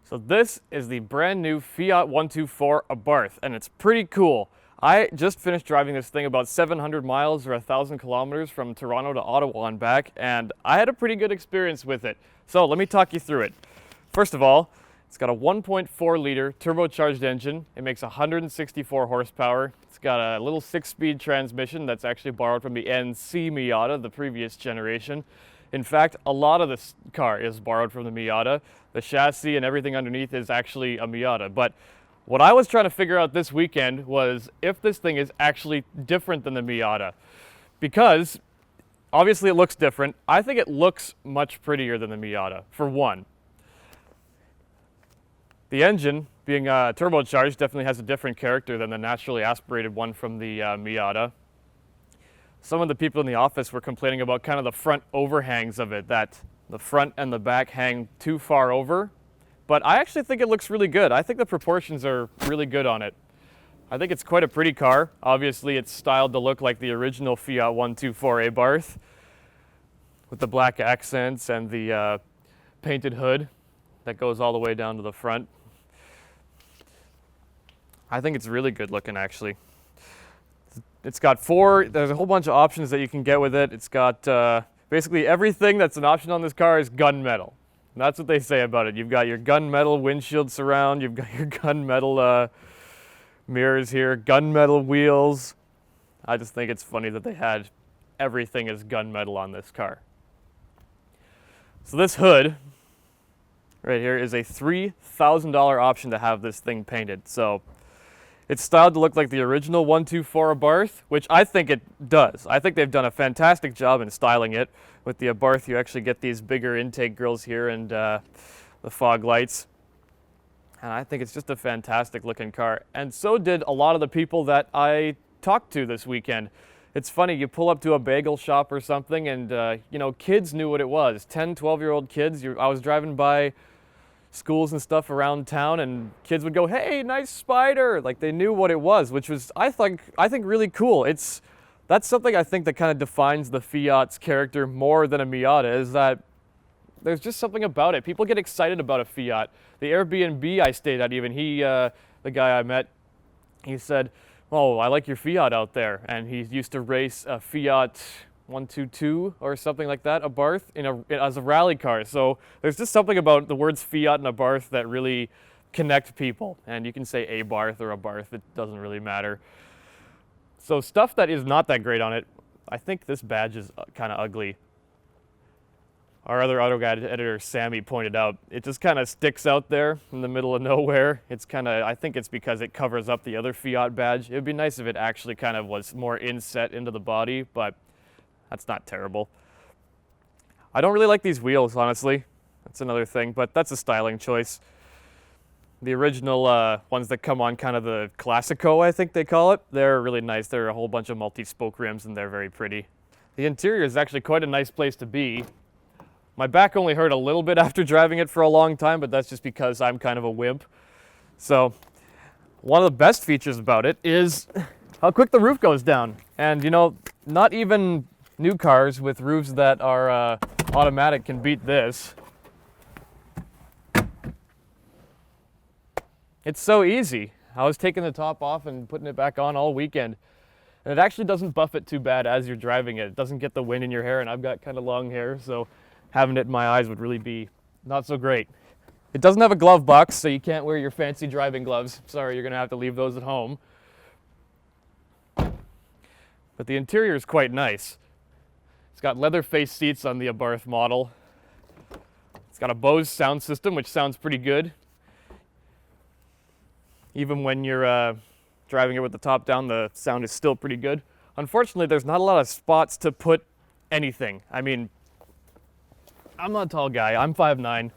So this is the brand new Fiat 124 Abarth, and it's pretty cool. I just finished driving this thing about 700 miles or 1,000 kilometers from Toronto to Ottawa and back, and I had a pretty good experience with it. So let me talk you through it. First of all, it's got a 1.4 liter turbocharged engine. It makes 164 horsepower. It's got a little 6-speed transmission that's actually borrowed from the NC Miata, the previous generation. In fact, a lot of this car is borrowed from the Miata. The chassis and everything underneath is actually a Miata. But what I was trying to figure out this weekend was if this thing is actually different than the Miata. Because obviously it looks different. I think it looks much prettier than the Miata, for one. The engine, being turbocharged, definitely has a different character than the naturally aspirated one from the Miata. Some of the people in the office were complaining about kind of the front overhangs of it, that the front and the back hang too far over. But I actually think it looks really good. I think the proportions are really good on it. I think it's quite a pretty car. Obviously, it's styled to look like the original Fiat 124 Abarth with the black accents and the painted hood that goes all the way down to the front. I think it's really good looking, actually. It's got there's a whole bunch of options that you can get with it. It's got basically everything that's an option on this car is gunmetal. And that's what they say about it. You've got your gunmetal windshield surround, you've got your gunmetal mirrors here, gunmetal wheels. I just think it's funny that they had everything as gunmetal on this car. So this hood right here is a $3,000 option to have this thing painted. So it's styled to look like the original 124 Abarth, which I think it does. I think they've done a fantastic job in styling it. With the Abarth, you actually get these bigger intake grills here and the fog lights. And I think it's just a fantastic looking car. And so did a lot of the people that I talked to this weekend. It's funny, you pull up to a bagel shop or something and, you know, kids knew what it was. 10, 12-year-old kids. I was driving by schools and stuff around town and kids would go, "Hey, nice Spider." Like they knew what it was, which was, I think really cool. That's something I think that kind of defines the Fiat's character more than a Miata, is that there's just something about it. People get excited about a Fiat. The Airbnb I stayed at, even the guy I met, he said, "Oh, I like your Fiat out there." And he used to race a Fiat 122 or something like that, Abarth, as a rally car. So there's just something about the words Fiat and Abarth that really connect people. And you can say Abarth or Abarth, it doesn't really matter. So stuff that is not that great on it, I think this badge is kind of ugly. Our other AutoGuide editor, Sammy, pointed out, it just kind of sticks out there in the middle of nowhere. I think it's because it covers up the other Fiat badge. It would be nice if it actually kind of was more inset into the body, but that's not terrible. I don't really like these wheels, honestly. That's another thing, but that's a styling choice. The original ones that come on kind of the Classico, I think they call it, they're really nice. They're a whole bunch of multi-spoke rims and they're very pretty. The interior is actually quite a nice place to be. My back only hurt a little bit after driving it for a long time, but that's just because I'm kind of a wimp. So one of the best features about it is how quick the roof goes down. And you know, not even new cars with roofs that are automatic can beat this. It's so easy. I was taking the top off and putting it back on all weekend. And it actually doesn't buff it too bad as you're driving it. It doesn't get the wind in your hair, and I've got kind of long hair, so having it in my eyes would really be not so great. It doesn't have a glove box, so you can't wear your fancy driving gloves. Sorry, you're gonna have to leave those at home. But the interior is quite nice. It's got leather face seats on the Abarth model. It's got a Bose sound system, which sounds pretty good. Even when you're driving it with the top down, the sound is still pretty good. Unfortunately, there's not a lot of spots to put anything. I mean, I'm not a tall guy. I'm 5'9". You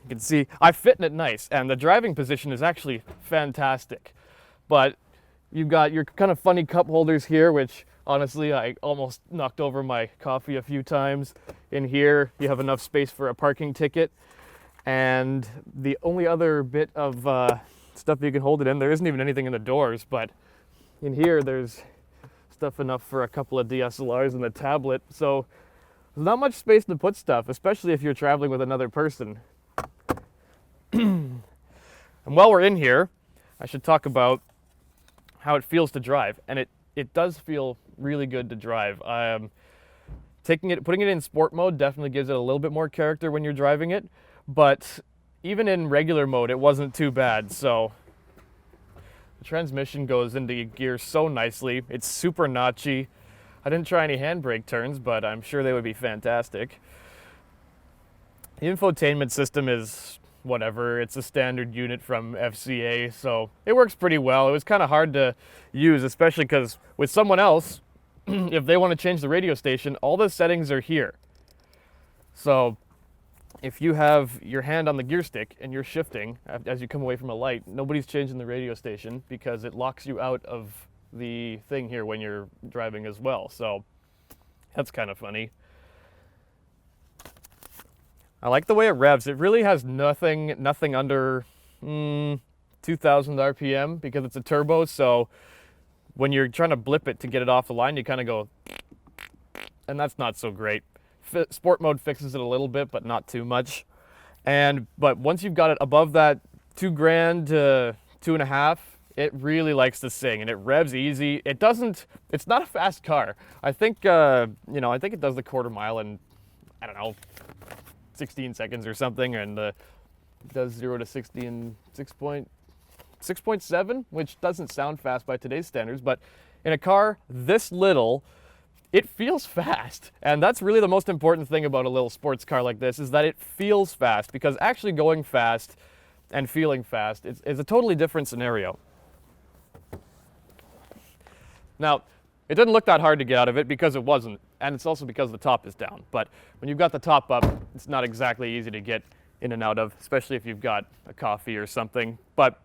can see I fit in it nice, and the driving position is actually fantastic. But you've got your kind of funny cup holders here, which honestly, I almost knocked over my coffee a few times. In here, you have enough space for a parking ticket. And the only other bit of stuff you can hold it in, there isn't even anything in the doors, but in here there's stuff enough for a couple of DSLRs and the tablet. So There's not much space to put stuff, especially if you're traveling with another person. And while we're in here, I should talk about how it feels to drive. And it does feel really good to drive. Putting it in sport mode definitely gives it a little bit more character when you're driving it. But even in regular mode, it wasn't too bad. So the transmission goes into gear so nicely. It's super notchy. I didn't try any handbrake turns, but I'm sure they would be fantastic. The infotainment system is whatever. It's a standard unit from FCA, so it works pretty well. It was kind of hard to use, especially because with someone else, if they want to change the radio station, all the settings are here. So if you have your hand on the gear stick and you're shifting as you come away from a light, nobody's changing the radio station because it locks you out of the thing here when you're driving as well. So that's kind of funny. I like the way it revs. It really has nothing under 2,000 RPM because it's a turbo. So when you're trying to blip it to get it off the line, you kind of go, and that's not so great. Sport mode fixes it a little bit, but not too much. But once you've got it above that $2,000 to 2.5, it really likes to sing, and it revs easy. It's not a fast car. I think, I think it does the quarter mile in, 16 seconds or something, and it does 0 to 60 in 6.7, which doesn't sound fast by today's standards, but in a car this little, it feels fast. And that's really the most important thing about a little sports car like this, is that it feels fast, because actually going fast and feeling fast is a totally different scenario. Now, it didn't look that hard to get out of it because it wasn't, and it's also because the top is down. But when you've got the top up, it's not exactly easy to get in and out of, especially if you've got a coffee or something. But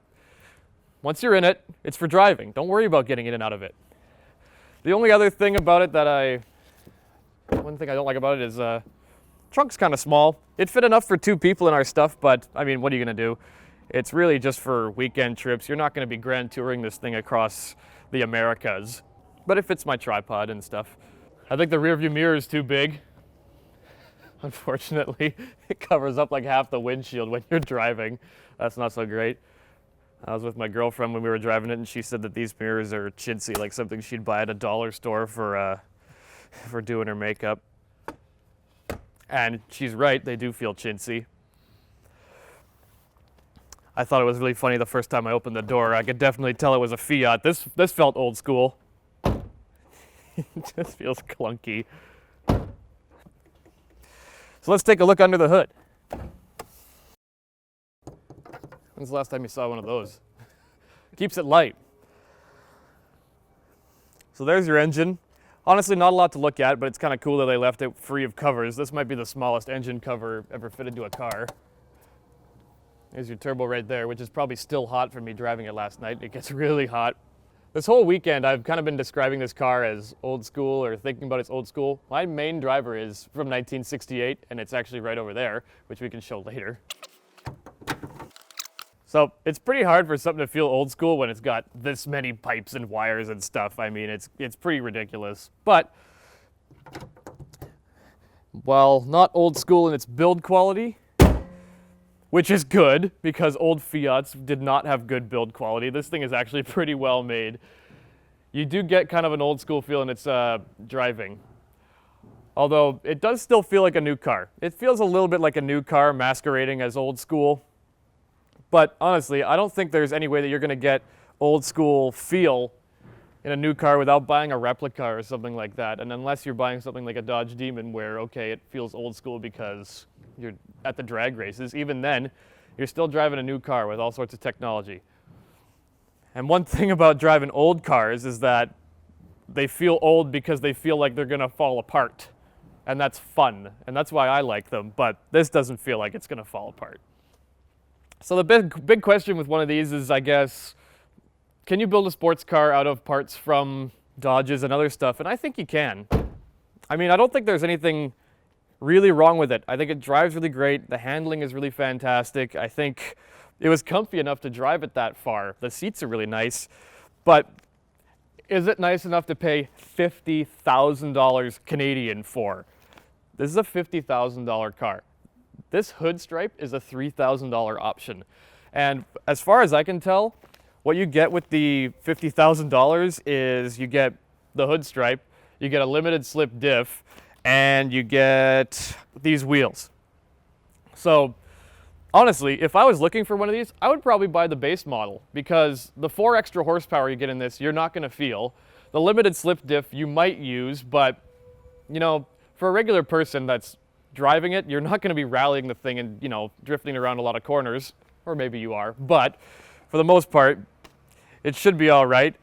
once you're in it, it's for driving. Don't worry about getting in and out of it. The only other thing about it one thing I don't like about it is trunk's kind of small. It fit enough for 2 people in our stuff, but I mean, what are you gonna do? It's really just for weekend trips. You're not gonna be grand touring this thing across the Americas, but it fits my tripod and stuff. I think the rear view mirror is too big. Unfortunately, it covers up like half the windshield when you're driving. That's not so great. I was with my girlfriend when we were driving it, and she said that these mirrors are chintzy, like something she'd buy at a dollar store for doing her makeup. And she's right, they do feel chintzy. I thought it was really funny the first time I opened the door. I could definitely tell it was a Fiat. This felt old school. It just feels clunky. So let's take a look under the hood. When's the last time you saw one of those? Keeps it light. So there's your engine. Honestly, not a lot to look at, but it's kind of cool that they left it free of covers. This might be the smallest engine cover ever fitted to a car. There's your turbo right there, which is probably still hot from me driving it last night. It gets really hot. This whole weekend, I've kind of been describing this car as old school, or thinking about its old school. My main driver is from 1968, and it's actually right over there, which we can show later. So it's pretty hard for something to feel old school when it's got this many pipes and wires and stuff. I mean, it's pretty ridiculous. But while not old school in its build quality, which is good because old Fiats did not have good build quality, this thing is actually pretty well made. You do get kind of an old school feel in its driving. Although it does still feel like a new car. It feels a little bit like a new car masquerading as old school. But honestly, I don't think there's any way that you're going to get old school feel in a new car without buying a replica or something like that. And unless you're buying something like a Dodge Demon where, okay, it feels old school because you're at the drag races, even then, you're still driving a new car with all sorts of technology. And one thing about driving old cars is that they feel old because they feel like they're going to fall apart. And that's fun. And that's why I like them. But this doesn't feel like it's going to fall apart. So the big question with one of these is, I guess, can you build a sports car out of parts from Dodges and other stuff? And I think you can. I mean, I don't think there's anything really wrong with it. I think it drives really great. The handling is really fantastic. I think it was comfy enough to drive it that far. The seats are really nice. But is it nice enough to pay $50,000 Canadian for? This is a $50,000 car. This hood stripe is a $3,000 option. And as far as I can tell, what you get with the $50,000 is you get the hood stripe, you get a limited slip diff, and you get these wheels. So honestly, if I was looking for one of these, I would probably buy the base model, because the 4 extra horsepower you get in this, you're not going to feel. The limited slip diff you might use, but you know, for a regular person that's driving it, you're not going to be rallying the thing and, you know, drifting around a lot of corners, or maybe you are, but for the most part, it should be all right.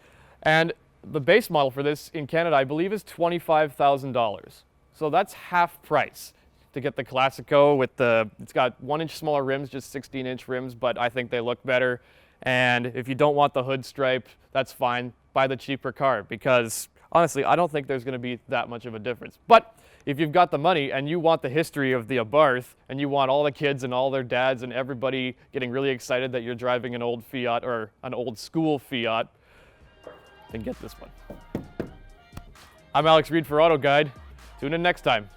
And the base model for this in Canada, I believe, is $25,000. So that's half price to get the Classico with it's got 1 inch smaller rims, just 16-inch rims, but I think they look better. And if you don't want the hood stripe, that's fine. Buy the cheaper car, because honestly, I don't think there's going to be that much of a difference. But if you've got the money and you want the history of the Abarth, and you want all the kids and all their dads and everybody getting really excited that you're driving an old Fiat or an old school Fiat, then get this one. I'm Alex Reed for AutoGuide. Tune in next time.